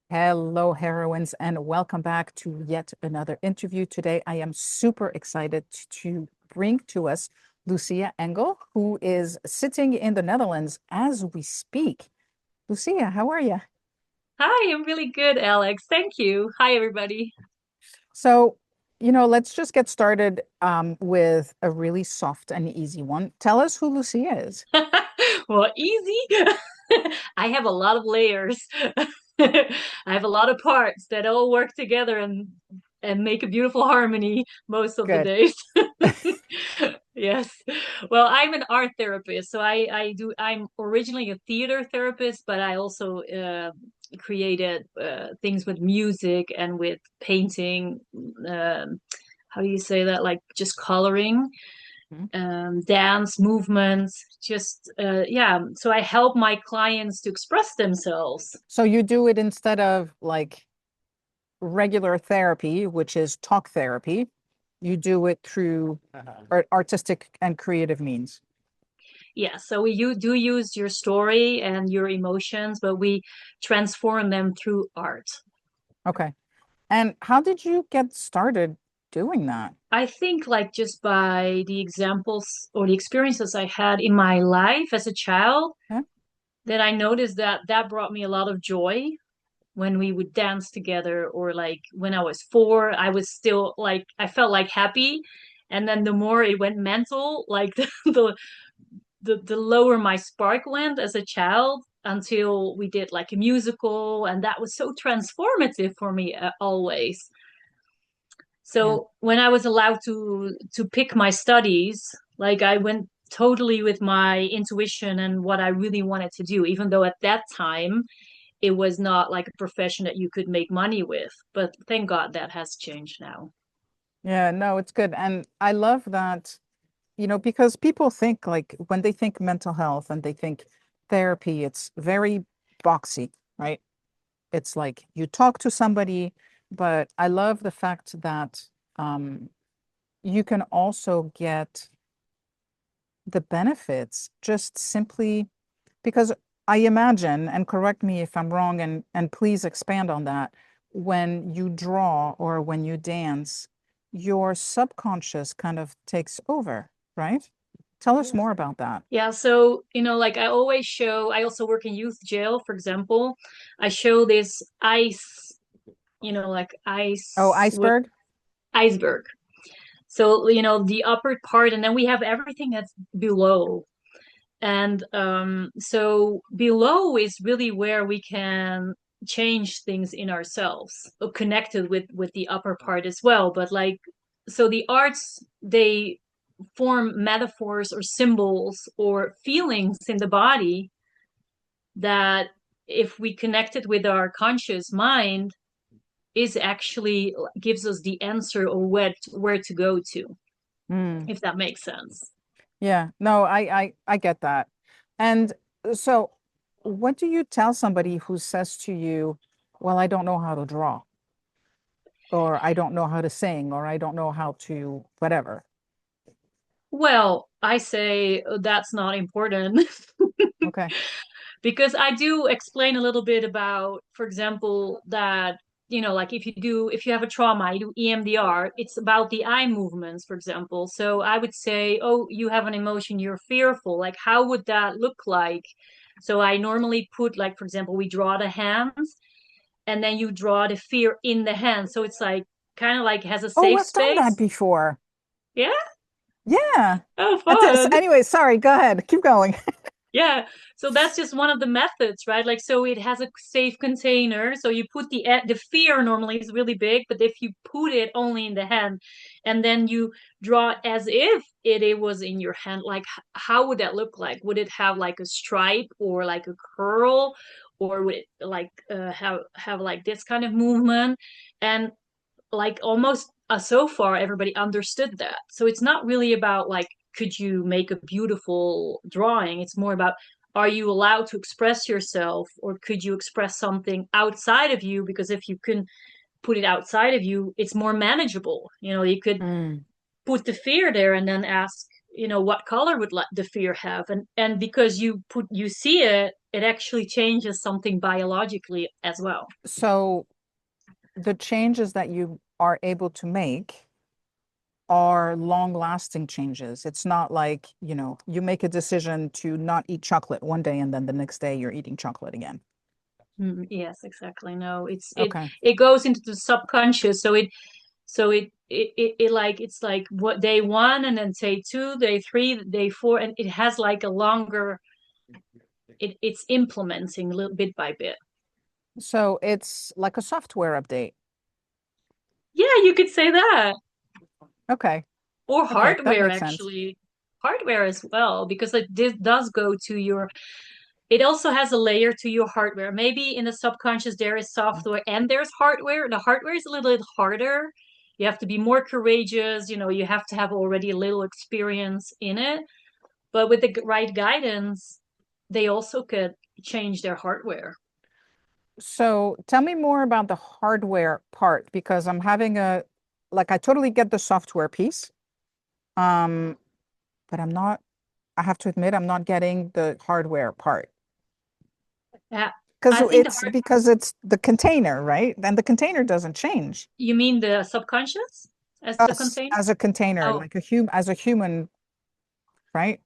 Hello, heroines, and welcome back to yet another interview. Today, I am super excited to bring to us Lucia Engel, who is sitting in the Netherlands as we speak. Lucia, how are you? Hi, I'm really good, Alex. Thank you. Hi, everybody. So, let's just get started with a really soft and easy one. Tell us who Lucia is. Well, easy. I have a lot of layers. I have a lot of parts that all work together and make a beautiful harmony most of the Good. days. Yes. Well, I'm an art therapist, so I'm originally a theater therapist, but I also created things with music and with painting. How do you say that? Like just coloring, Mhm. dance, movements, just yeah. So I help my clients to express themselves. So you do it instead of like regular therapy, which is talk therapy. You do it through artistic and creative means. Yeah, so you do use your story and your emotions, but we transform them through art. Okay. And how did you get started doing that? I think like just by the examples or the experiences I had in my life as a child, Yeah. that I noticed that that brought me a lot of joy when we would dance together, or like when I was 4, I was still like I felt like happy. And then the more it went mental, like the lower my spark went as a child, until we did like a musical, and that was so transformative for me, always. Yeah. So when I was allowed to pick my studies, like I went totally with my intuition and what I really wanted to do, even though at that time it was not like a profession that you could make money with. But thank God that has changed now. Yeah, no, it's good. And I love that, because people think like when they think mental health and they think therapy, it's very boxy, right? It's like you talk to somebody, but I love the fact that you can also get the benefits just simply because I imagine, and correct me if I'm wrong, and please expand on that, when you draw or when you dance, your subconscious kind of takes over, right? Tell us Yeah. more about that. Yeah, so like I always show, I also work in youth jail, for example. I show this ice, like Oh, ice with iceberg? iceberg. So, the upper part, and then we have everything that's below. And so below is really where we can change things in ourselves, connected with the upper part as well. But like, so the arts, they form metaphors or symbols or feelings in the body that, if we connect it with our conscious mind, is actually gives us the answer, or where to go to, Mm, if that makes sense. yeah, no, I get that. And so what do you tell somebody who says to you, well, I don't know how to draw, or I don't know how to sing, or I don't know how to whatever? Well, I say that's not important. Okay. Because I do explain a little bit about, for example, that, like if you have a trauma, you do EMDR, it's about the eye movements, for example. So I would say, oh, you have an emotion, you're fearful. Like, how would that look like? So I normally put, like, for example, we draw the hands, and then you draw the fear in the hand. So it's like kind of like has a Oh, safe I've done that space. before. Yeah. Yeah. Oh, fun. Anyway, sorry, go ahead. Keep going. Yeah, so that's just one of the methods, right? Like, so it has a safe container. So you put the fear normally is really big, but if you put it only in the hand, and then you draw as if it was in your hand, like how would that look like? Would it have like a stripe or like a curl, or would it like have like this kind of movement? And like almost so far everybody understood that. So it's not really about like could you make a beautiful drawing, it's more about, are you allowed to express yourself, or could you express something outside of you? Because if you can put it outside of you, it's more manageable. You could Mm, put the fear there and then ask, what color would the fear have, and because you see it, it actually changes something biologically as well. So the changes that you are able to make are long lasting changes. It's not like, you make a decision to not eat chocolate one day and then the next day you're eating chocolate again. Yes, exactly. No, Okay. it goes into the subconscious, so it like it's like what day one, and then day two, day three, day four, and it has like a longer, it's implementing a little bit by bit. So it's like a software update. Yeah, you could say that. Okay. Or Okay. That hardware, makes sense. actually. Hardware as well, because this does go to your, it also has a layer to your hardware. Maybe in the subconscious there is software and there's hardware. The hardware is a little bit harder. You have to be more courageous, you have to have already a little experience in it. But with the right guidance, they also could change their hardware. So tell me more about the hardware part because I totally get the software piece. Um, but I have to admit, I'm not getting the hardware part. Yeah. Because I think the it's hard, because it's the container, right? And the container doesn't change. you mean the subconscious as the Us container? as a container, Oh, like as a human, right?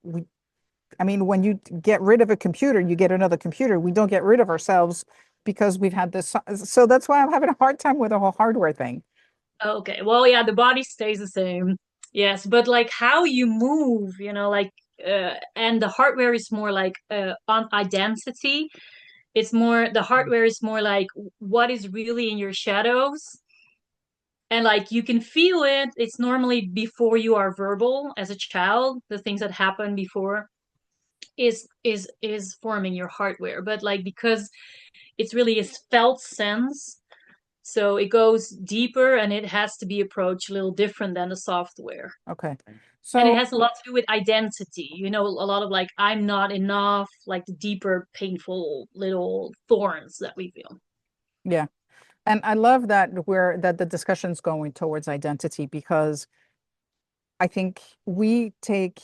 I mean, when you get rid of a computer, you get another computer. We don't get rid of ourselves because we've had this. So that's why I'm having a hard time with the whole hardware thing. okay. Well, yeah, the body stays the same. Yes, but like how you move, like and the hardware is more like on identity. It's more, the hardware is more like what is really in your shadows. And like you can feel it. It's normally before you are verbal as a child, the things that happen before is forming your hardware. But like because it's really a felt sense, so it goes deeper and it has to be approached a little different than the software. Okay. And it So has a lot to do with identity, a lot of like I'm not enough, like the deeper painful little thorns that we feel. yeah. And I love that the discussion's going towards identity because I think we take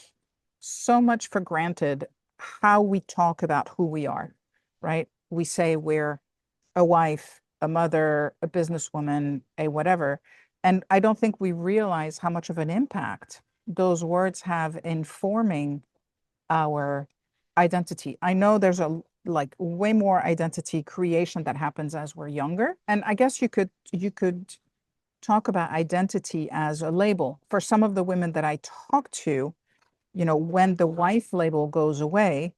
so much for granted how we talk about who we are, right? We say we're a wife, a mother, a businesswoman, a whatever. And I don't think we realize how much of an impact those words have in forming our identity. I know there's a like way more identity creation that happens as we're younger. And I guess you could talk about identity as a label. For some of the women that I talk to, when the wife label goes away,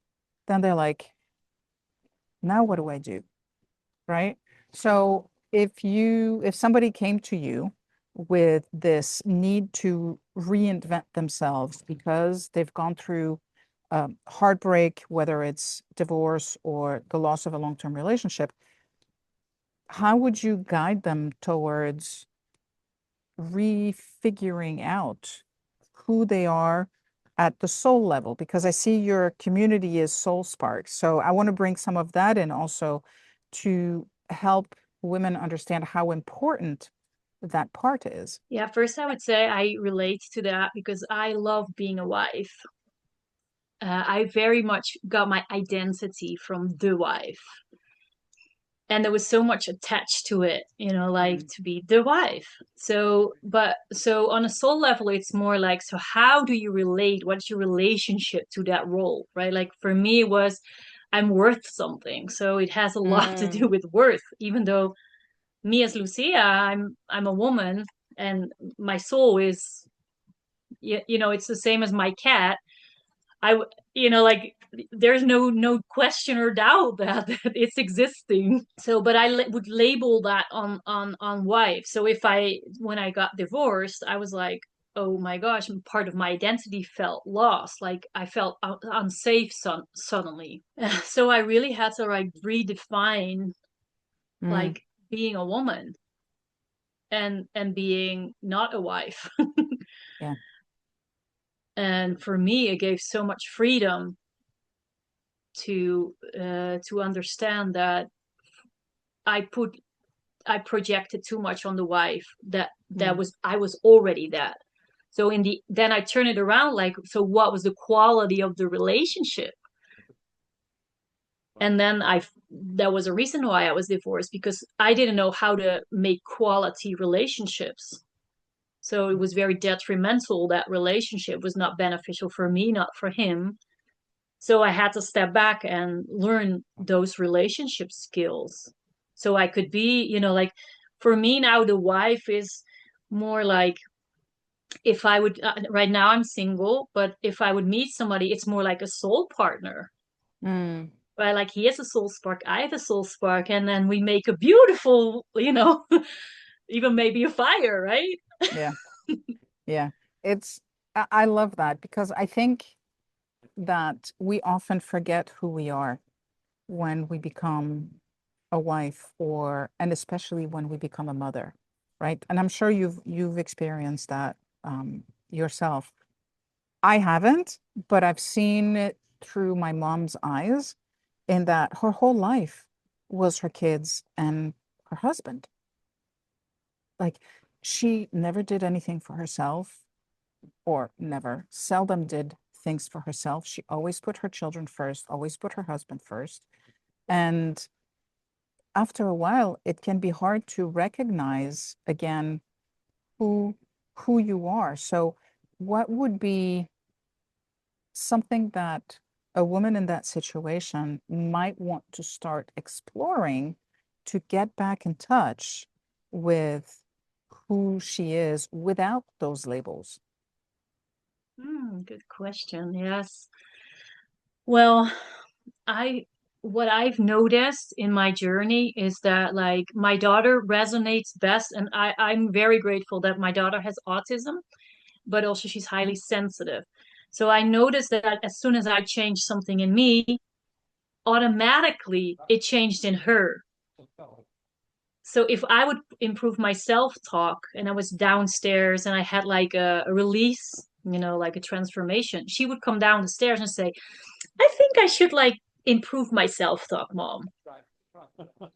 then they're like, now what do I do? Right? So if somebody came to you with this need to reinvent themselves because they've gone through heartbreak, whether it's divorce or the loss of a long-term relationship, how would you guide them towards refiguring out who they are at the soul level? Because I see your community is Soul Spark. So I want to bring some of that in also to help women understand how important that part is. Yeah, first I would say I relate to that because I love being a wife. I very much got my identity from the wife. And there was so much attached to it, like Mm. to be the wife. So on a soul level, it's more like, so how do you relate? What's your relationship to that role, right? Like for me, it was I'm worth something. So it has a lot to do Mm. with worth, even though me as Lucia, I'm a woman and my soul is, it's the same as my cat. Like there's no question or doubt that, that it's existing. So but would label that on wife. So if I when I got divorced, I was like, oh my gosh, part of my identity felt lost, like I felt unsafe suddenly. So I really had to like redefine Mm. like being a woman and being not a wife. Yeah. And for me it gave so much freedom to understand that I put I projected too much on the wife, that Mm. was I was already that. So then I turn it around, like, so what was the quality of the relationship? And then that was a reason why I was divorced, because I didn't know how to make quality relationships. So it was very detrimental. That relationship was not beneficial for me, not for him. So I had to step back and learn those relationship skills. So I could be, like, for me now, the wife is more like, if I would, right now I'm single, but if I would meet somebody, it's more like a soul partner. Mm, Right? Like he has a soul spark, I have a soul spark, and then we make a beautiful, even maybe a fire, right? yeah, yeah. It's I love that because I think that we often forget who we are when we become a wife or and especially when we become a mother, right? And I'm sure you've experienced that yourself. I haven't, but I've seen it through my mom's eyes in that her whole life was her kids and her husband. Like she never did anything for herself or never, seldom did things for herself. She always put her children first, always put her husband first. And after a while, it can be hard to recognize again who who you are. So what would be something that a woman in that situation might want to start exploring to get back in touch with who she is without those labels? Good question. Yes. Well, I what I've noticed in my journey is that, like, my daughter resonates best, and I'm very grateful that my daughter has autism, but also she's highly sensitive. So I noticed that as soon as I changed something in me, automatically it changed in her. So if I would improve my self-talk and I was downstairs and I had like a release, like a transformation, she would come down the stairs and say, I think I should like improve my self-talk, mom.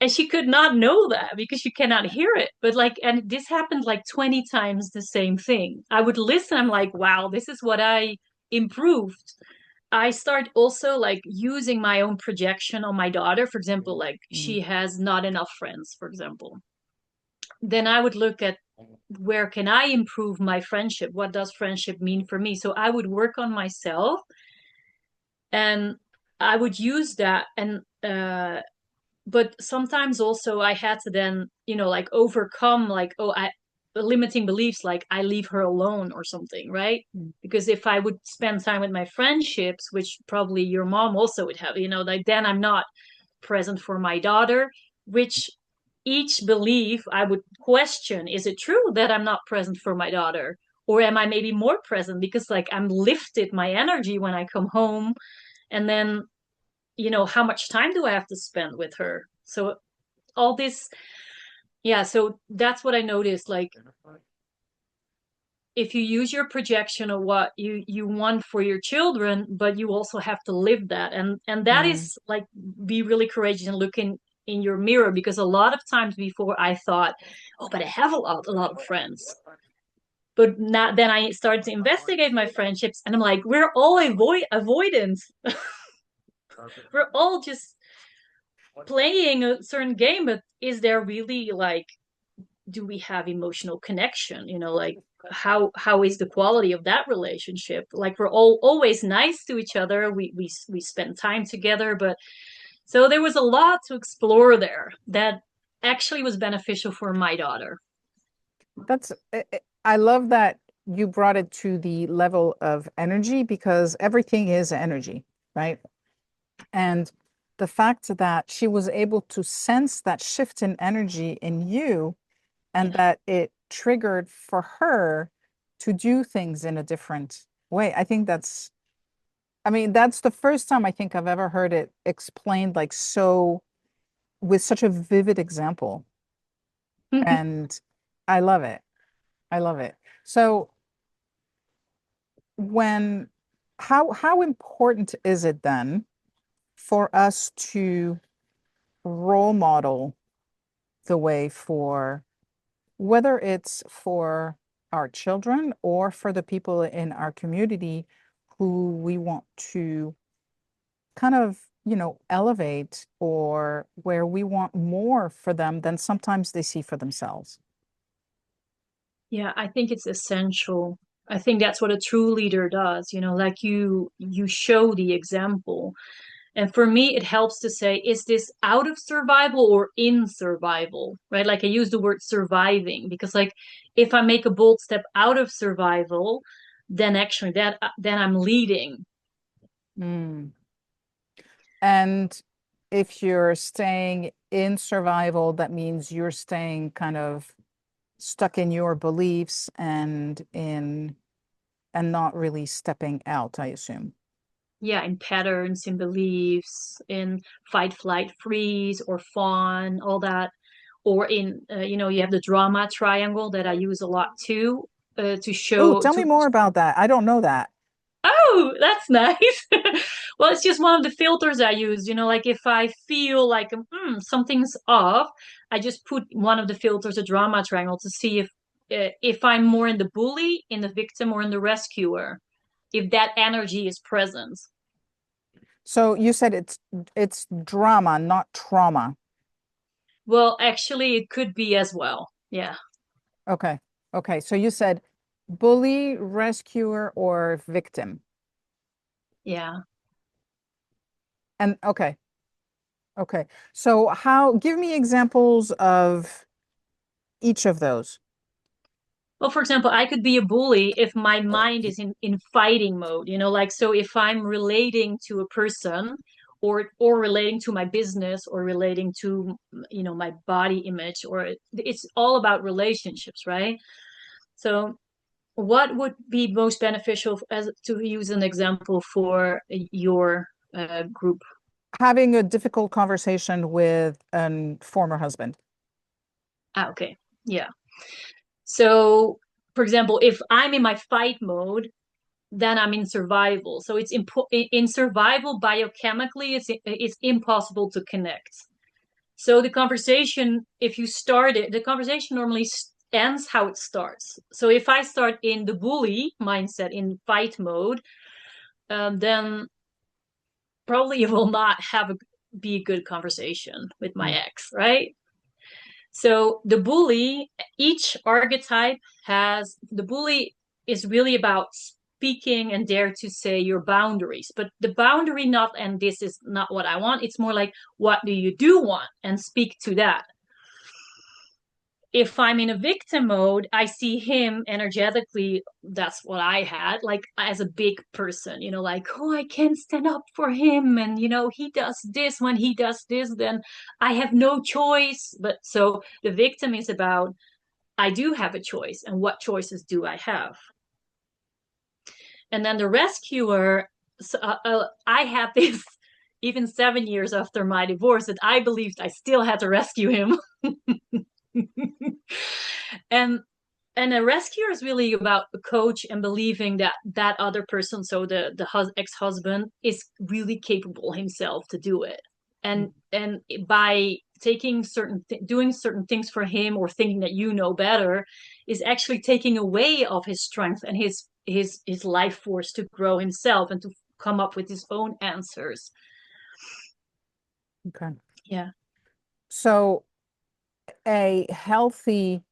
And she could not know that because she cannot hear it. But like, and this happened like 20 times the same thing. I would listen, I'm like, wow, this is what I improved. I start also like using my own projection on my daughter. For example, like Mm, she has not enough friends, for example. Then I would look at where can I improve my friendship? What does friendship mean for me? So I would work on myself and I would use that. And but sometimes also I had to then, like overcome like, oh, I limiting beliefs, like I leave her alone or something, right? mm, Because if I would spend time with my friendships, which probably your mom also would have, like then I'm not present for my daughter, which each belief I would question, is it true that I'm not present for my daughter? Or am I maybe more present because like I'm lifted my energy when I come home, and then how much time do I have to spend with her? So all this, yeah, so that's what I noticed. Like if you use your projection of what you want for your children, but you also have to live that, and that mm, is like, be really courageous and look in your mirror, because a lot of times before I thought, oh, but I have a lot of friends. But not, then I started to investigate my friendships, and I'm like, we're all avoidant. We're all just playing a certain game, but is there really like, do we have emotional connection? Like how is the quality of that relationship? Like we're all always nice to each other. We spend time together, but so there was a lot to explore there that actually was beneficial for my daughter. that's I love that you brought it to the level of energy because everything is energy, right? And the fact that she was able to sense that shift in energy in you and Yeah. that it triggered for her to do things in a different way. I think I mean, that's the first time I think I've ever heard it explained like so with such a vivid example. And I love it. I love it. So when how important is it then for us to role model the way for whether it's for our children or for the people in our community who we want to kind of, elevate, or where we want more for them than sometimes they see for themselves. Yeah, I think it's essential. I think that's what a true leader does, like you show the example. And for me, it helps to say, is this out of survival or in survival? Right? Like I use the word surviving because like if I make a bold step out of survival, then actually then I'm leading. Mm. And if you're staying in survival, that means you're staying kind of stuck in your beliefs and not really stepping out, I assume. Yeah, in patterns, in beliefs, in fight, flight, freeze, or fawn, all that. Or in, you have the drama triangle that I use a lot too, to Oh, show tell me to. more about that. I don't know that. Oh, that's nice. Well, it's just one of the filters I use. Like if I feel like something's off, I just put one of the filters, a drama triangle, to see if I'm more in the bully, in the victim, or in the rescuer, if that energy is present. So you said it's drama, not trauma. Well, actually, it could be as well. Yeah, Okay. Okay. So you said bully, rescuer, or victim. yeah. And okay. Okay. So give me examples of each of those. Well, for example, I could be a bully if my mind is in fighting mode, like so if I'm relating to a person or relating to my business or relating to my body image or it's all about relationships, right? So what would be most beneficial as to use an example for your group? Having a difficult conversation with a former husband. Ah, okay. Yeah. So, for example, if I'm in my fight mode, then I'm in survival. So it's in survival biochemically, it's impossible to connect. So the conversation, if you start it, the conversation normally ends how it starts. So if I start in the bully mindset, in fight mode, then probably it will not be a good conversation with my Mm. ex, right? So each archetype the bully is really about speaking and dare to say your boundaries. But the boundary not, and this is not what I want. It's more like, what do you do want? And speak to that. If I'm in a victim mode, I see him energetically. That's what I had, like as a big person, like, oh, I can't stand up for him. And, he does this. When he does this, then I have no choice. But so the victim is about, I do have a choice. And what choices do I have? And then the rescuer, I had this even 7 years after my divorce that I believed I still had to rescue him. and and a rescuer is really about a coach and believing that that other person, so the ex-husband, is really capable himself to do it. And by doing certain things for him or thinking that you know better is actually taking away of his strength and his life force to grow himself and to come up with his own answers. Okay. Yeah. So a healthy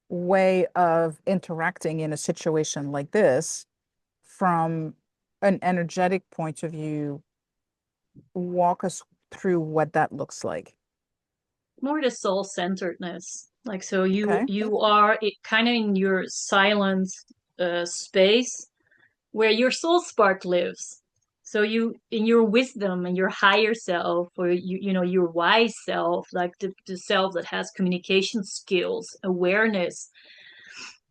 way of interacting in a situation like this from an energetic point of view, walk us through what that looks like. More the soul centeredness, like so you Okay. you are kind of in your silent space where your soul spark lives. So you, in your wisdom and your higher self, or your wise self, like the self that has communication skills, awareness,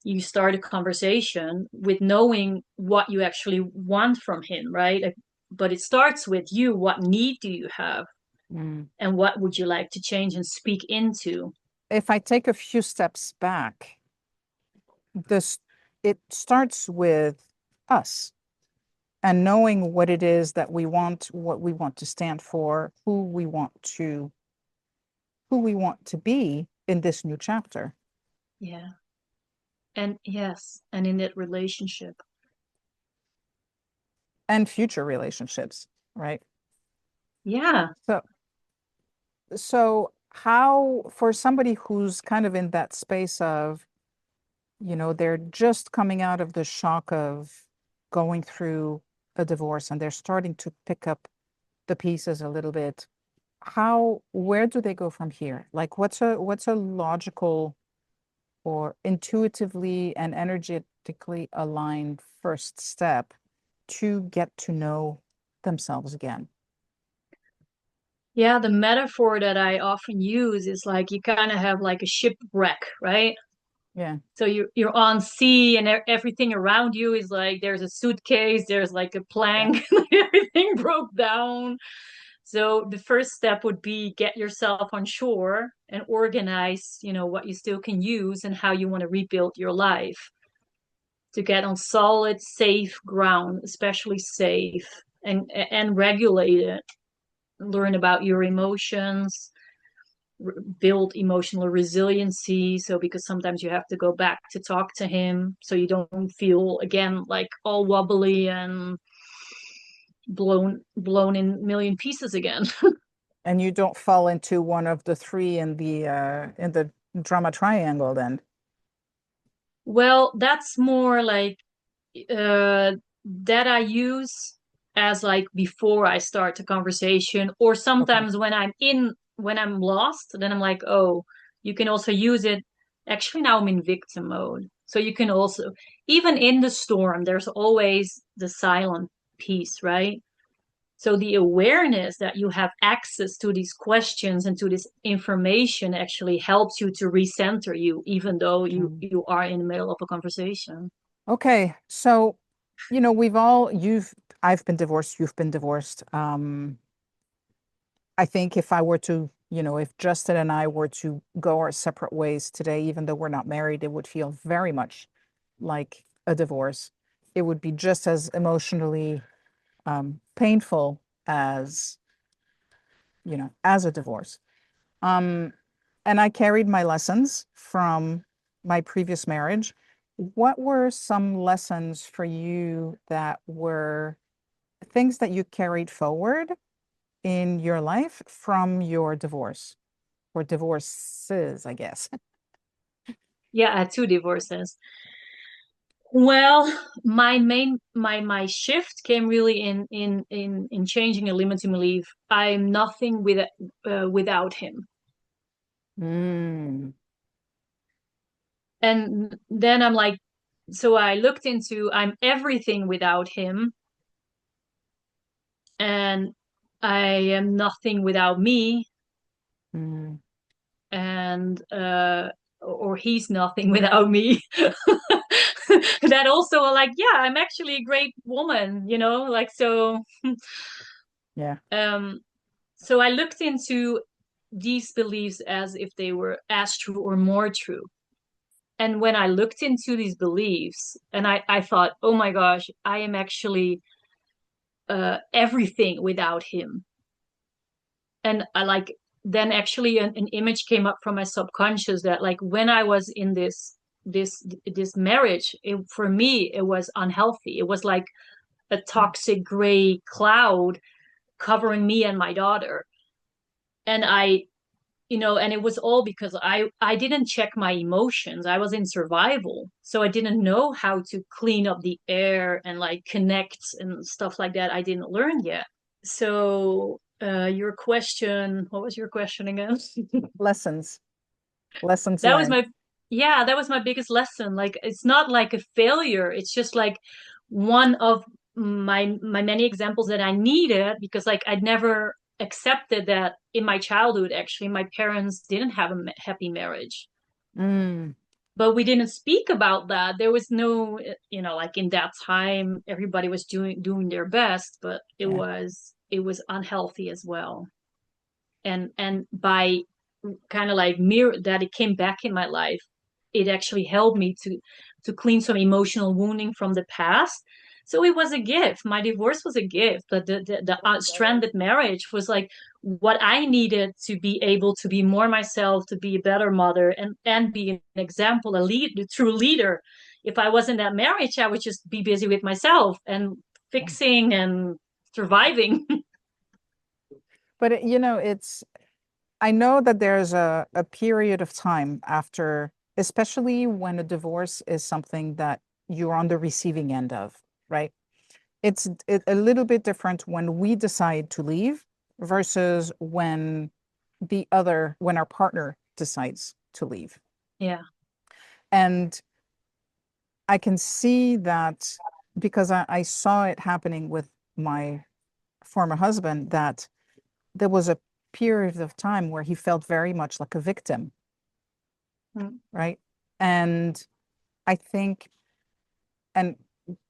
you start a conversation with knowing what you actually want from him, right? Like, but it starts with you. What need do you have? Mm. And what would you like to change and speak into? If I take a few steps back, this it starts with us and knowing what it is that we want, what we want to stand for, who we want to be in this new chapter. Yeah. And yes, and in that relationship. and future relationships, right? Yeah. So, so how, for somebody who's kind of in that space of, they're just coming out of the shock of going through a divorce and they're starting to pick up the pieces a little bit, where do they go from here? Like, what's a logical or intuitively and energetically aligned first step to get to know themselves again? Yeah, the metaphor that I often use is like you kind of have like a shipwreck, right? Yeah, So you're on sea and everything around you is like there's a suitcase, there's like a yeah. plank, everything broke down. So the first step would be get yourself on shore and organize, what you still can use and how you want to rebuild your life to get on solid, safe ground, especially safe and regulate it. Learn about your emotions, build emotional resiliency. So because sometimes you have to go back to talk to him so you don't feel again like all wobbly and blown in a million pieces again. And you don't fall into one of the three in the drama triangle then. Well, that's more like uh that I use as like before I start the conversation, or Okay. sometimes when I'm lost, then I'm like, oh, you can also use it. Actually, now I'm in victim mode. So you can also, even in the storm, there's always the silent piece, right? So the awareness that you have access to these questions and to this information actually helps you to recenter you, even though you Mm. you are in the middle of a conversation. Okay. So, we've all, I've been divorced, you've been divorced. I think if I were to, if Justin and I were to go our separate ways today, even though we're not married, it would feel very much like a divorce. It would be just as emotionally painful as a divorce. Um, and I carried my lessons from my previous marriage. What were some lessons for you that were things that you carried forward in your life from your divorce or divorces, I guess? Yeah, I had two divorces. Well, my shift came really in changing a limiting belief. I'm nothing without him. Mm, And then I'm like, so I looked into I'm everything without him, and I am nothing without me, mm, and or he's nothing without me. That also like, yeah, I'm actually a great woman, like so. yeah. Um, so I looked into these beliefs as if they were as true or more true. And when I looked into these beliefs, and I thought, oh my gosh, I am actually everything without him. And I like, then actually an image came up from my subconscious that like when I was in this marriage, for me, it was unhealthy. It was like a toxic gray cloud covering me and my daughter. And and it was all because I didn't check my emotions. I was in survival, so I didn't know how to clean up the air and like connect and stuff like that. I didn't learn yet. So your question, what was your question again? Lessons, lessons That was learned. my Yeah, that was my biggest lesson. Like it's not like a failure, it's just like one of my many examples that I needed, because like I'd never accepted that in my childhood. Actually, my parents didn't have a happy marriage, Mm, but we didn't speak about that. There was no, like in that time everybody was doing their best, but it yeah. was it was unhealthy as well. And by kind of like mirror that, it came back in my life. It actually helped me to clean some emotional wounding from the past. So it was a gift. My divorce was a gift, but the stranded marriage was like what I needed to be able to be more myself, to be a better mother, and be an example, a true leader. If I was in that marriage, I would just be busy with myself and fixing and surviving. But it's I know that there's a period of time after, especially when a divorce is something that you're on the receiving end of, right? A little bit different when we decide to leave versus when our partner decides to leave. Yeah. And I can see that because I saw it happening with my former husband, that there was a period of time where he felt very much like a victim, Mm. right? And I think, and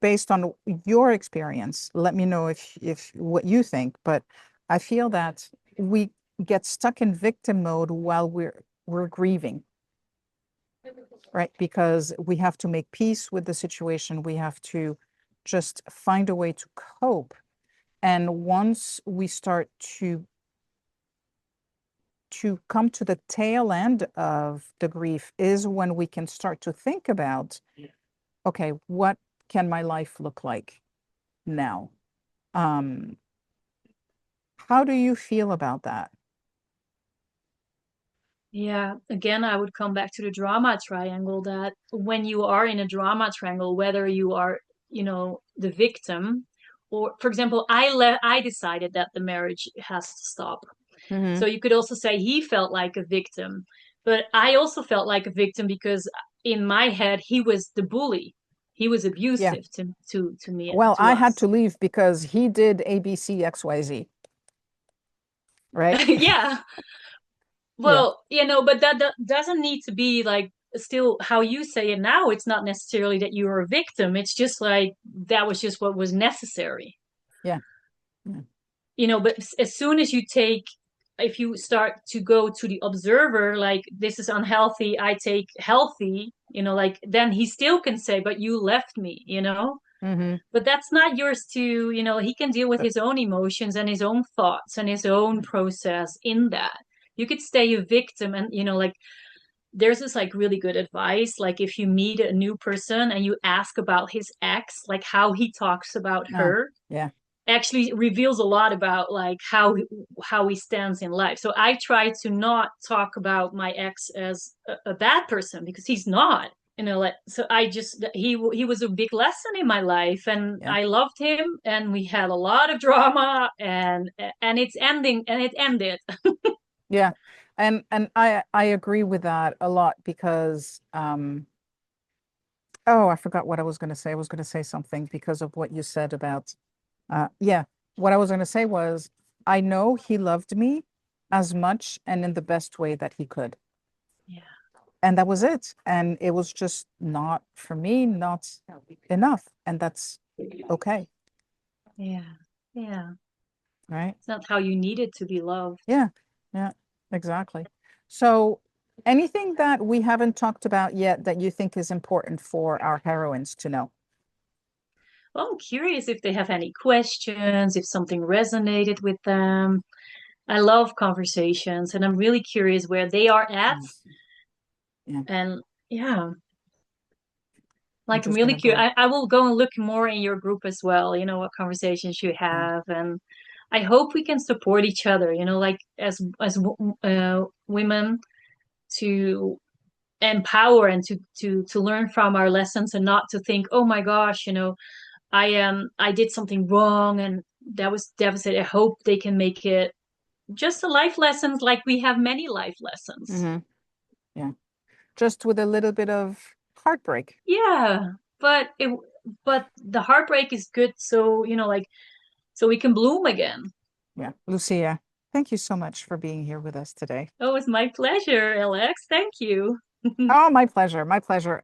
based on your experience, let me know if what you think, but I feel that we get stuck in victim mode while we're grieving, right? Because we have to make peace with the situation. We have to just find a way to cope. And once we start to come to the tail end of the grief is when we can start to think about, okay, what can my life look like now? Um, how do you feel about that? Yeah, again, I would come back to the drama triangle that when you are in a drama triangle, whether you are, the victim, or for example, I decided that the marriage has to stop. Hmm. So you could also say he felt like a victim, but I also felt like a victim because in my head he was the bully. He was Yeah. abusive to me, Well, to I had us. to leave because he did ABCXYZ, right? Yeah. Yeah. Well, but that doesn't need to be like still how you say it now. It's not necessarily that you were a victim. It's just like that was just what was necessary. Yeah. Yeah. But as soon as if you start to go to the observer, like this is unhealthy, I take healthy, like then he still can say, but you left me. Hmm. But that's not yours to, he can deal with his own emotions and his own thoughts and his own process in that. You could stay a victim and, like, there's this like really good advice. Like if you meet a new person and you ask about his ex, like how he talks about Oh, her, yeah. actually reveals a lot about like how he stands in life. So I try to not talk about my ex as a bad person because he's not. Like so I just he was a big lesson in my life and Yeah. I loved him and we had a lot of drama and it's ending and it ended. Yeah. And I agree with that a lot because oh, I forgot what I was going to say. I was going to say something because of what you said about yeah, what I was going to say was I know he loved me as much and in the best way that he could. Yeah. And that was it. And it was just not for me, not enough. And that's okay, Yeah. Yeah. right? It's not how you needed to be loved. Yeah. Yeah, exactly. So anything that we haven't talked about yet that you think is important for our heroines to know? Well, I'm curious if they have any questions, if something resonated with them. I love conversations and I'm really curious where they are at. Mm. Yeah, And yeah, I'm like I'm just really gonna curious. go. I will go and look more in your group as well, what conversations you Yeah, have. And I hope we can support each other, like as women to empower and to learn from our lessons and not to think, oh my gosh, I did something wrong and that was devastating. I hope they can make it just a life lessons like we have many life lessons. hmm, yeah. Just with a little bit of heartbreak. Yeah, but the heartbreak is good so, like so we can bloom again. Yeah. Lucia, thank you so much for being here with us today. Oh, it's my pleasure, Alex. Thank you. Oh, my pleasure. My pleasure.